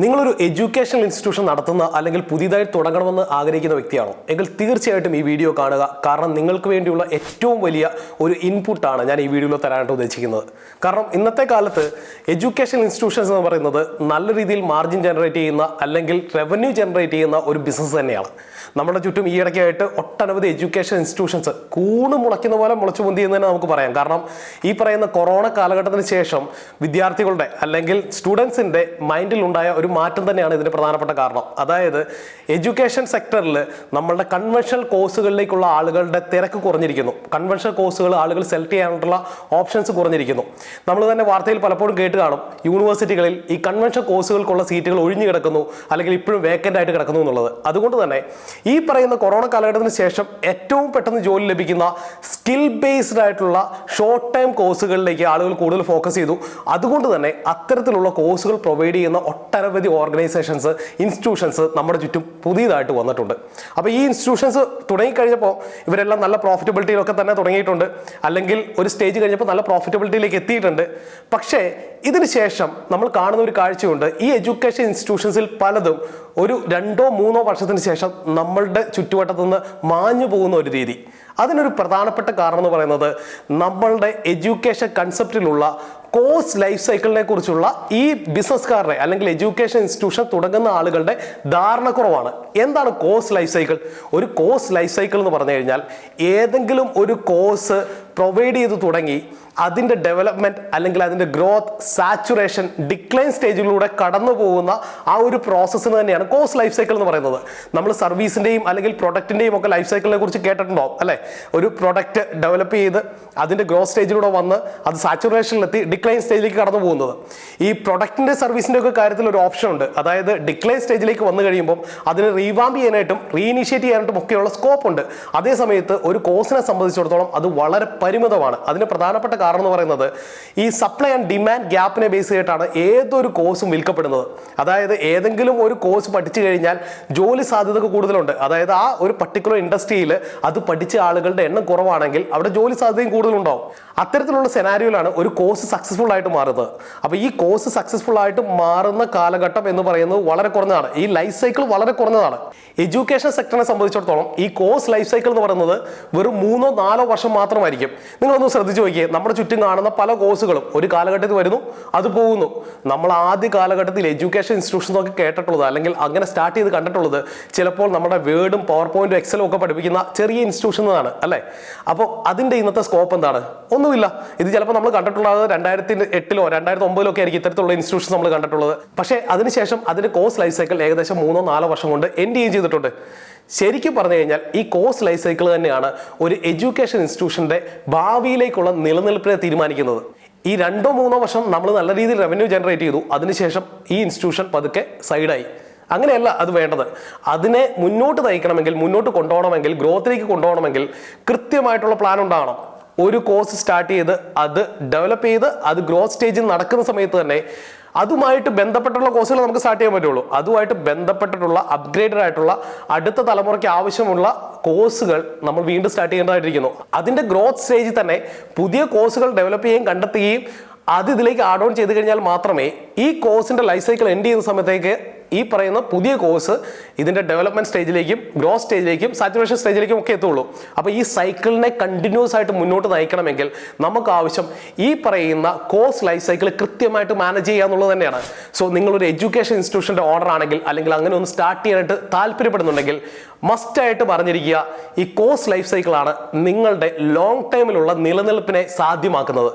നിങ്ങളൊരു educational institution നടത്തുന്ന അല്ലെങ്കിൽ പുതിയതായി തുടങ്ങണമെന്ന് ആഗ്രഹിക്കുന്ന വ്യക്തിയാണോ എങ്കിൽ തീർച്ചയായിട്ടും ഈ വീഡിയോ കാണുക. കാരണം നിങ്ങൾക്ക് വേണ്ടിയുള്ള ഏറ്റവും വലിയ ഒരു ഇൻപുട്ടാണ് ഞാൻ ഈ വീഡിയോയിൽ തരാനായിട്ട് ഉദ്ദേശിക്കുന്നത്. കാരണം ഇന്നത്തെ കാലത്ത് എഡ്യൂക്കേഷണൽ ഇൻസ്റ്റിറ്റ്യൂഷൻസ് എന്ന് പറയുന്നത് നല്ല രീതിയിൽ മാർജിൻ ജനറേറ്റ് ചെയ്യുന്ന അല്ലെങ്കിൽ റവന്യൂ ജനറേറ്റ് ചെയ്യുന്ന ഒരു ബിസിനസ് തന്നെയാണ്. നമ്മുടെ ചുറ്റും ഈ ഇടയ്ക്കായിട്ട് ഒട്ടനവധി എഡ്യൂക്കേഷൻ ഇൻസ്റ്റിറ്റ്യൂഷൻസ് കൂണ് മുളയ്ക്കുന്ന പോലെ മുളച്ചു പൊന്തി എന്ന് തന്നെ നമുക്ക് പറയാം. കാരണം ഈ പറയുന്ന കൊറോണ കാലഘട്ടത്തിന് ശേഷം വിദ്യാർത്ഥികളുടെ അല്ലെങ്കിൽ സ്റ്റുഡൻസിൻ്റെ മൈൻഡിലുണ്ടായ ഒരു മാറ്റം തന്നെയാണ് ഇതിന് പ്രധാനപ്പെട്ട കാരണം. അതായത് എഡ്യൂക്കേഷൻ സെക്ടറിൽ നമ്മളുടെ കൺവെൻഷണൽ കോഴ്സുകളിലേക്കുള്ള ആളുകളുടെ തിരക്ക് കുറഞ്ഞിരിക്കുന്നു. കൺവെൻഷണൽ കോഴ്സുകൾ ആളുകൾ സെലക്ട് ചെയ്യാനുള്ള ഓപ്ഷൻസ് കുറഞ്ഞിരിക്കുന്നു. നമ്മൾ തന്നെ വാർത്തയിൽ പലപ്പോഴും കേട്ട് കാണും, യൂണിവേഴ്സിറ്റികളിൽ ഈ കൺവെൻഷണൽ കോഴ്സുകൾക്കുള്ള സീറ്റുകൾ ഒഴിഞ്ഞു കിടക്കുന്നു അല്ലെങ്കിൽ ഇപ്പോഴും വേക്കൻ്റ് ആയിട്ട് കിടക്കുന്നു എന്നുള്ളത്. അതുകൊണ്ട് തന്നെ ഈ പറയുന്ന കൊറോണ കാലഘട്ടത്തിന് ശേഷം ഏറ്റവും പെട്ടെന്ന് ജോലി ലഭിക്കുന്ന സ്കിൽ ബേസ്ഡ് ആയിട്ടുള്ള ഷോർട്ട് ടൈം കോഴ്സുകളിലേക്ക് ആളുകൾ കൂടുതൽ ഫോക്കസ് ചെയ്തു. അതുകൊണ്ട് തന്നെ അത്തരത്തിലുള്ള കോഴ്സുകൾ പ്രൊവൈഡ് ചെയ്യുന്ന ഒട്ടനവധി ഓർഗനൈസേഷൻസ്, ഇൻസ്റ്റിറ്റ്യൂഷൻസ് നമ്മുടെ ചുറ്റും പുതിയതായിട്ട് വന്നിട്ടുണ്ട്. അപ്പോൾ ഈ ഇൻസ്റ്റിറ്റ്യൂഷൻസ് തുടങ്ങിക്കഴിഞ്ഞപ്പോൾ ഇവരെല്ലാം നല്ല പ്രോഫിറ്റബിലിറ്റിയിലൊക്കെ തന്നെ തുടങ്ങിയിട്ടുണ്ട്, അല്ലെങ്കിൽ ഒരു സ്റ്റേജ് കഴിഞ്ഞപ്പോൾ നല്ല പ്രോഫിറ്റബിലിറ്റിയിലേക്ക് എത്തിയിട്ടുണ്ട്. പക്ഷേ ഇതിന് ശേഷം നമ്മൾ കാണുന്ന ഒരു കാഴ്ചയുണ്ട്, ഈ എഡ്യൂക്കേഷൻ ഇൻസ്റ്റിറ്റ്യൂഷൻസിൽ പലതും ഒരു 2-3 വർഷത്തിന് ശേഷം നമ്മളുടെ ചുറ്റുവട്ടത്തു നിന്ന് മാഞ്ഞു പോകുന്ന ഒരു രീതി. അതിനൊരു പ്രധാനപ്പെട്ട കാരണം എന്ന് പറയുന്നത് നമ്മളുടെ എഡ്യൂക്കേഷൻ കൺസെപ്റ്റിലുള്ള കോഴ്സ് ലൈഫ് സൈക്കിളിനെ കുറിച്ചുള്ള ഈ ബിസിനസ്സുകാരുടെ അല്ലെങ്കിൽ എഡ്യൂക്കേഷൻ ഇൻസ്റ്റിറ്റ്യൂഷൻ തുടങ്ങുന്ന ആളുകളുടെ ധാരണക്കുറവാണ്. എന്താണ് കോഴ്സ് ലൈഫ് സൈക്കിൾ? ഒരു കോഴ്സ് ലൈഫ് സൈക്കിൾ എന്ന് പറഞ്ഞു കഴിഞ്ഞാൽ ഏതെങ്കിലും ഒരു കോഴ്സ് പ്രൊവൈഡ് ചെയ്ത് തുടങ്ങി അതിൻ്റെ ഡെവലപ്മെൻറ്റ് അല്ലെങ്കിൽ അതിൻ്റെ ഗ്രോത്ത്, സാച്ചുറേഷൻ, ഡിക്ലൈൻ സ്റ്റേജിലൂടെ കടന്നു പോകുന്ന ആ ഒരു പ്രോസസ്സിന് തന്നെയാണ് കോഴ്സ് ലൈഫ് സൈക്കിൾ എന്ന് പറയുന്നത്. നമ്മൾ സർവീസിൻ്റെയും അല്ലെങ്കിൽ പ്രൊഡക്റ്റിൻ്റെയും ഒക്കെ ലൈഫ് സൈക്കിളിനെ കുറിച്ച് കേട്ടിട്ടുണ്ടാവും അല്ലേ? ഒരു പ്രൊഡക്റ്റ് ഡെവലപ്പ് ചെയ്ത് അതിൻ്റെ ഗ്രോത്ത് സ്റ്റേജിലൂടെ വന്ന് അത് സാച്ചുറേഷനിലെത്തി ഡിക്ലൈൻ സ്റ്റേജിലേക്ക് കടന്നു പോകുന്നത്. ഈ പ്രൊഡക്റ്റിൻ്റെ സർവീസിൻ്റെ ഒക്കെ കാര്യത്തിൽ ഒരു ഓപ്ഷൻ ഉണ്ട്. അതായത് ഡിക്ലൈൻ സ്റ്റേജിലേക്ക് വന്നു കഴിയുമ്പോൾ അതിനെ റീവാമ്പ് ചെയ്യാനായിട്ടും റീഇനിഷ്യേറ്റ് ചെയ്യാനായിട്ടും ഒക്കെയുള്ള സ്കോപ്പ് ഉണ്ട്. അതേ സമയത്ത് ഒരു കോഴ്സിനെ സംബന്ധിച്ചിടത്തോളം അത് വളരെ പരിമിതമാണ്. അതിന് പ്രധാനപ്പെട്ട കാരണം എന്ന് പറയുന്നത് ഈ സപ്ലൈ ആൻഡ് ഡിമാൻഡ് ഗ്യാപ്പിനെ ബേസ് ചെയ്തിട്ടാണ് ഏതൊരു കോഴ്സും വിൽക്കപ്പെടുന്നത്. അതായത് ഏതെങ്കിലും ഒരു കോഴ്സ് പഠിച്ചു കഴിഞ്ഞാൽ ജോലി സാധ്യതകൾ കൂടുതലുണ്ട്. അതായത് ആ ഒരു പർട്ടിക്കുലർ ഇൻഡസ്ട്രിയിൽ അത് പഠിച്ച ആളുകളുടെ എണ്ണം കുറവാണെങ്കിൽ അവിടെ ജോലി സാധ്യതയും കൂടുതലുണ്ടാവും. അത്തരത്തിലുള്ള സെനാരിയോയിലാണ് ഒരു കോഴ്സ് സക്സസ്ഫുൾ ആയിട്ട് മാറുന്നത്. അപ്പോൾ ഈ കോഴ്സ് സക്സസ്ഫുൾ ആയിട്ട് മാറുന്ന കാലഘട്ടം എന്ന് പറയുന്നത് വളരെ കുറഞ്ഞതാണ്. ഈ ലൈഫ് സൈക്കിൾ വളരെ കുറഞ്ഞതാണ്. എഡ്യൂക്കേഷൻ സെക്ടറിനെ സംബന്ധിച്ചിടത്തോളം ഈ കോഴ്സ് ലൈഫ് സൈക്കിൾ എന്ന് പറയുന്നത് വെറും 3-4 വർഷം മാത്രമായിരിക്കും. നിങ്ങളൊന്ന് ശ്രദ്ധിച്ചു നോക്കിയേ, നമ്മുടെ ചുറ്റും കാണുന്ന പല കോഴ്സുകളും ഒരു കാലഘട്ടത്തിൽ വരുന്നു, അത് പോകുന്നു. നമ്മൾ ആദ്യ കാലഘട്ടത്തിൽ എഡ്യൂക്കേഷൻ ഇൻസ്റ്റിറ്റ്യൂഷൻസ് ഒക്കെ കേട്ടിട്ടുള്ളത് അല്ലെങ്കിൽ അങ്ങനെ സ്റ്റാർട്ട് ചെയ്ത് കണ്ടിട്ടുള്ളത് ചിലപ്പോൾ നമ്മുടെ വേർഡും പവർ പോയിന്റും എക്സലും ഒക്കെ പഠിപ്പിക്കുന്ന ചെറിയ ഇൻസ്റ്റിറ്റ്യൂഷനാണ് അല്ലേ? അപ്പോൾ അതിൻ്റെ ഇന്നത്തെ സ്കോപ്പ് എന്താണ്? ഒന്നുമില്ല. ഇത് ചിലപ്പോൾ നമ്മൾ കണ്ടിട്ടുള്ളത് 2008-ലോ 2009-ലോ ഒക്കെ ആയിരിക്കും ഇത്തരത്തിലുള്ള ഇൻസ്റ്റിറ്റ്യൂഷൻസ് നമ്മൾ കണ്ടിട്ടുള്ളത്. പക്ഷേ അതിനുശേഷം അതിൻ്റെ കോഴ്സ് ലൈഫ് സൈക്കിൾ ഏകദേശം 3-4 വർഷം കൊണ്ട് എൻഡ് ചെയ്തിട്ടുണ്ട്. ശരിക്കും പറഞ്ഞു കഴിഞ്ഞാൽ ഈ കോഴ്സ് ലൈഫ് സൈക്കിൾ തന്നെയാണ് ഒരു എഡ്യൂക്കേഷൻ ഇൻസ്റ്റിറ്റ്യൂഷൻ്റെ ഭാവിയിലേക്കുള്ള നിലനിൽപ്പിനെ തീരുമാനിക്കുന്നത്. ഈ 2-3 വർഷം നമ്മൾ നല്ല രീതിയിൽ റവന്യൂ ജനറേറ്റ് ചെയ്തു, അതിനുശേഷം ഈ ഇൻസ്റ്റിറ്റ്യൂഷൻ പതുക്കെ സൈഡായി. അങ്ങനെയല്ല അത് വേണ്ടത്. അതിനെ മുന്നോട്ട് നയിക്കണമെങ്കിൽ, മുന്നോട്ട് കൊണ്ടുപോകണമെങ്കിൽ, ഗ്രോത്തിലേക്ക് കൊണ്ടുപോകണമെങ്കിൽ കൃത്യമായിട്ടുള്ള പ്ലാൻ ഉണ്ടാകണം. ഒരു കോഴ്സ് സ്റ്റാർട്ട് ചെയ്ത് അത് ഡെവലപ്പ് ചെയ്ത് അത് ഗ്രോത്ത് സ്റ്റേജിൽ നടക്കുന്ന സമയത്ത് തന്നെ അതുമായിട്ട് ബന്ധപ്പെട്ടുള്ള കോഴ്സുകൾ നമുക്ക് സ്റ്റാർട്ട് ചെയ്യാൻ പറ്റുള്ളൂ. അതുമായിട്ട് ബന്ധപ്പെട്ടിട്ടുള്ള അപ്ഗ്രേഡഡ് ആയിട്ടുള്ള അടുത്ത തലമുറയ്ക്ക് ആവശ്യമുള്ള കോഴ്സുകൾ നമ്മൾ വീണ്ടും സ്റ്റാർട്ട് ചെയ്യേണ്ടതായിട്ടിരിക്കുന്നു. അതിൻ്റെ ഗ്രോത്ത് സ്റ്റേജിൽ തന്നെ പുതിയ കോഴ്സുകൾ ഡെവലപ്പ് ചെയ്യുകയും കണ്ടെത്തുകയും അത് ഇതിലേക്ക് ആഡ് ഓൺ ചെയ്ത് കഴിഞ്ഞാൽ മാത്രമേ ഈ കോഴ്സിൻ്റെ ലൈഫ് സൈക്കിൾ എൻഡ് ചെയ്യുന്ന സമയത്തേക്ക് ഈ പറയുന്ന പുതിയ കോഴ്സ് ഇതിൻ്റെ ഡെവലപ്മെൻറ്റ് സ്റ്റേജിലേക്കും ഗ്രോത്ത് സ്റ്റേജിലേക്കും സാച്ചുറേഷൻ സ്റ്റേജിലേക്കും ഒക്കെ എത്തുള്ളൂ. അപ്പോൾ ഈ സൈക്കിളിനെ കണ്ടിന്യൂസ് ആയിട്ട് മുന്നോട്ട് നയിക്കണമെങ്കിൽ നമുക്ക് ആവശ്യം ഈ പറയുന്ന കോഴ്സ് ലൈഫ് സൈക്കിൾ കൃത്യമായിട്ട് മാനേജ് ചെയ്യുക എന്നുള്ളത് തന്നെയാണ്. സോ നിങ്ങളൊരു എഡ്യൂക്കേഷൻ ഇൻസ്റ്റിറ്റ്യൂഷൻ്റെ ഓണർ ആണെങ്കിൽ അല്ലെങ്കിൽ അങ്ങനെ ഒന്ന് സ്റ്റാർട്ട് ചെയ്യാനായിട്ട് താല്പര്യപ്പെടുന്നുണ്ടെങ്കിൽ മസ്റ്റായിട്ട് പറഞ്ഞിരിക്കുക, ഈ കോഴ്സ് ലൈഫ് സൈക്കിളാണ് നിങ്ങളുടെ ലോങ് ടൈമിലുള്ള നിലനിൽപ്പിനെ സാധ്യമാക്കുന്നത്.